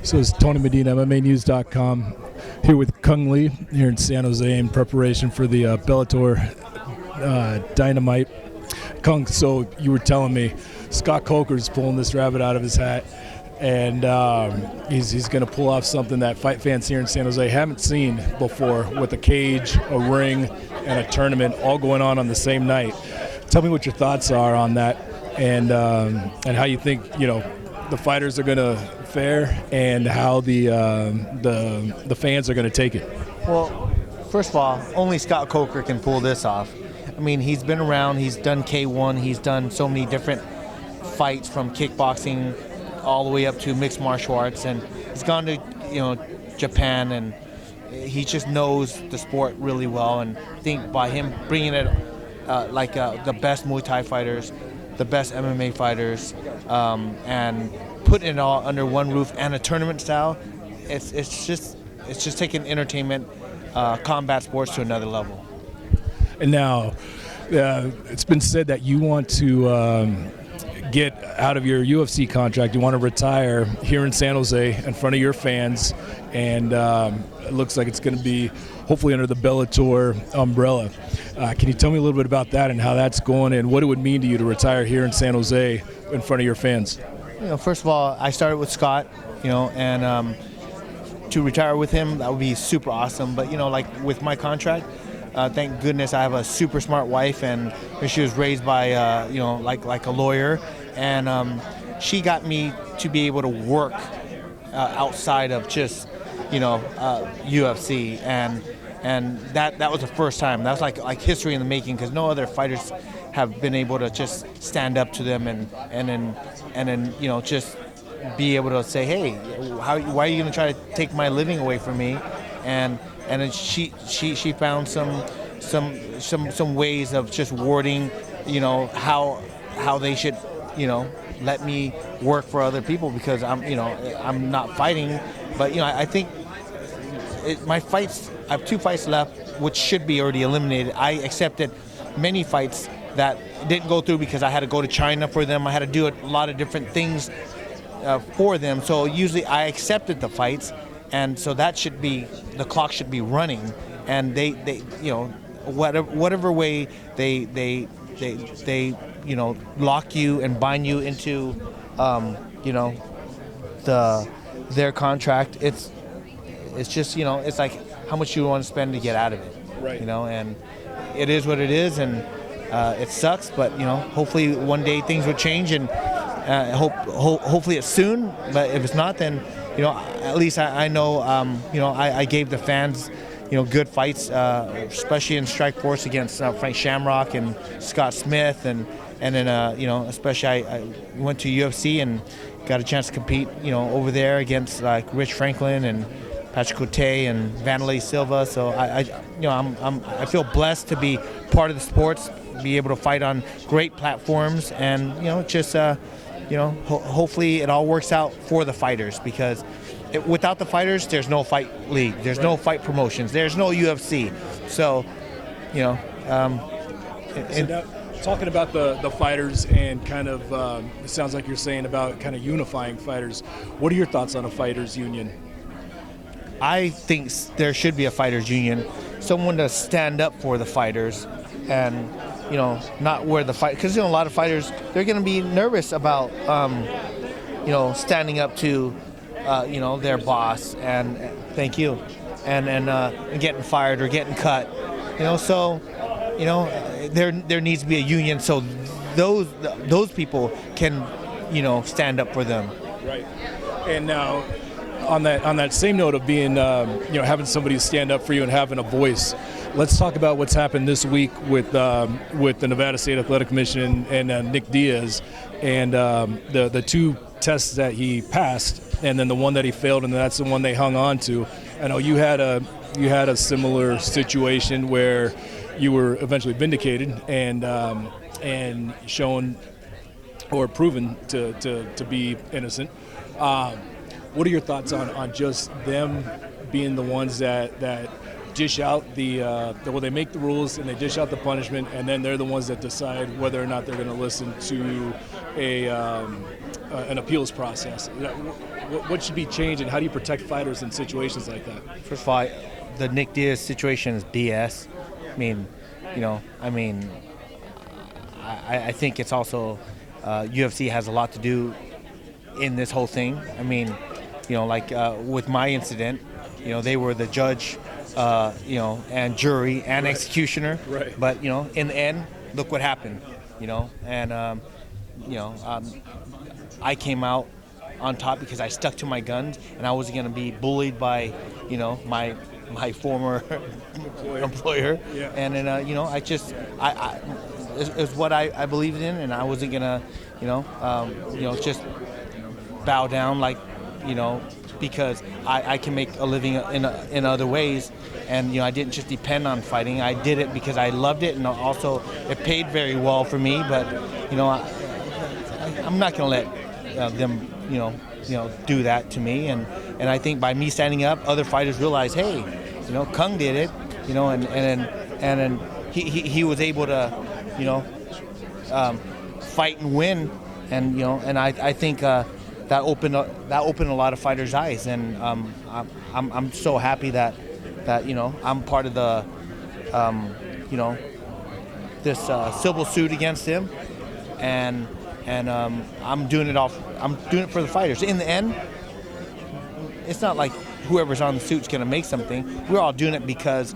So it's Tony Medina, MMAnews.com, here with Cung Le here in San Jose in preparation for the Bellator Dynamite. Cung, so you were telling me Scott Coker's pulling this rabbit out of his hat, and he's going to pull off something that fight fans here in San Jose haven't seen before, with a cage, a ring, and a tournament all going on the same night. Tell me what your thoughts are on that, and how you think the fighters are going to fare, and how the fans are going to take it. Well, first of all, only Scott Coker can pull this off. I mean, he's been around. He's done K1. He's done so many different fights, from kickboxing all the way up to mixed martial arts, and he's gone to Japan, and he just knows the sport really well. And I think by him bringing it the best Muay Thai fighters, the best MMA fighters, and putting it all under one roof and a tournament style, it's just taking entertainment, combat sports to another level. And now, it's been said that you want to get out of your UFC contract. You want to retire here in San Jose in front of your fans, and it looks like it's going to be hopefully under the Bellator umbrella. Can you tell me a little bit about that and how that's going, and what it would mean to you to retire here in San Jose in front of your fans? First of all, I started with Scott, and to retire with him, that would be super awesome. But like with my contract, thank goodness I have a super smart wife, and she was raised by like a lawyer, and she got me to be able to work outside of just UFC, and that was the first time. That was like history in the making, because no other fighters have been able to just stand up to them and then just be able to say, hey, why are you going to try to take my living away from me? And then she found some ways of just wording, how they should, let me work for other people, because I'm not fighting, but I think my fights, I have 2 fights left, which should be already eliminated. I accepted many fights that didn't go through because I had to go to China for them. I had to do a lot of different things for them. So usually I accepted the fights, and so that should be, the clock should be running, and they whatever way they lock you and bind you into their contract. It's just it's like how much you want to spend to get out of it, right? And it is what it is, and it sucks, but hopefully one day things will change, and hopefully it's soon. But if it's not, then at least I know I gave the fans good fights, especially in Strikeforce against Frank Shamrock and Scott Smith, and then especially I went to UFC and got a chance to compete over there against like Rich Franklin and Patrick Cote and Vanderlei Silva. So I feel blessed to be part of the sports, be able to fight on great platforms, and hopefully it all works out for the fighters, because without the fighters, there's no fight league, there's no fight promotions, there's no UFC. So talking about the fighters, and kind of it sounds like you're saying about kind of unifying fighters. What are your thoughts on a fighters union? I think there should be a fighters union, someone to stand up for the fighters, and not where the fight, because a lot of fighters, they're going to be nervous about standing up to their boss, and thank you, and getting fired or getting cut, so there needs to be a union, so those people can stand up for them. Right. And now, on that same note of being having somebody stand up for you and having a voice, let's talk about what's happened this week with the Nevada State Athletic Commission and Nick Diaz, and the 2 tests that he passed, and then the one that he failed, and that's the one they hung on to. I know you had a similar situation where you were eventually vindicated and shown or proven to be innocent. What are your thoughts on just them being the ones that dish out they make the rules and they dish out the punishment, and then they're the ones that decide whether or not they're going to listen to an appeals process. What should be changed, and how do you protect fighters in situations like that? First of all, the Nick Diaz situation is BS. I think it's also UFC has a lot to do in this whole thing. With my incident, they were the judge, and jury and executioner. Right. But in the end, look what happened. I came out on top because I stuck to my guns, and I wasn't going to be bullied by, my former employer. Yeah. And then, it's what I believed in, and I wasn't going to, just bow down because I can make a living in other ways, and I didn't just depend on fighting. I did it because I loved it, and also it paid very well for me. But I'm not going to let them do that to me, and I think by me standing up, other fighters realize, hey, Cung did it, and then he was able to fight and win, and I think that opened a lot of fighters' eyes, and I'm so happy that I'm part of the this civil suit against him, and I'm doing it for the fighters. In the end, it's not like whoever's on the suit's going to make something. We're all doing it because,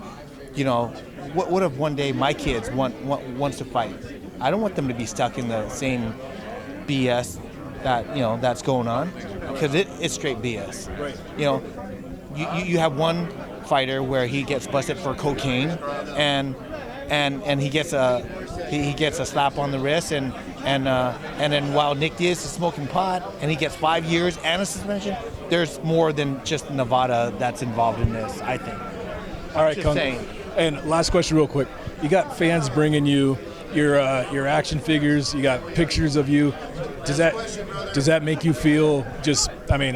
what if one day my kids wants to fight? I don't want them to be stuck in the same BS that that's going on, because it's straight BS. Right. You have one fighter where he gets busted for cocaine, and he gets a slap on the wrist, and then while Nick Diaz is smoking pot and he gets 5 years and a suspension, there's more than just Nevada that's involved in this, I think. All right, Just Cung. saying. And last question real quick. You got fans bringing you your action figures, you got pictures of you. Does that make you feel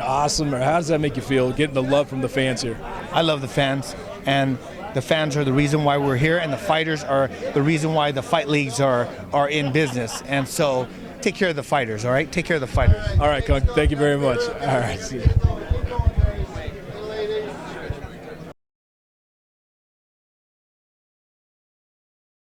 awesome, or how does that make you feel, getting the love from the fans here? I love the fans, and the fans are the reason why we're here, and the fighters are the reason why the fight leagues are in business. And so take care of the fighters, all right? Take care of the fighters. All right, Cung. Thank you very much. All right. See you.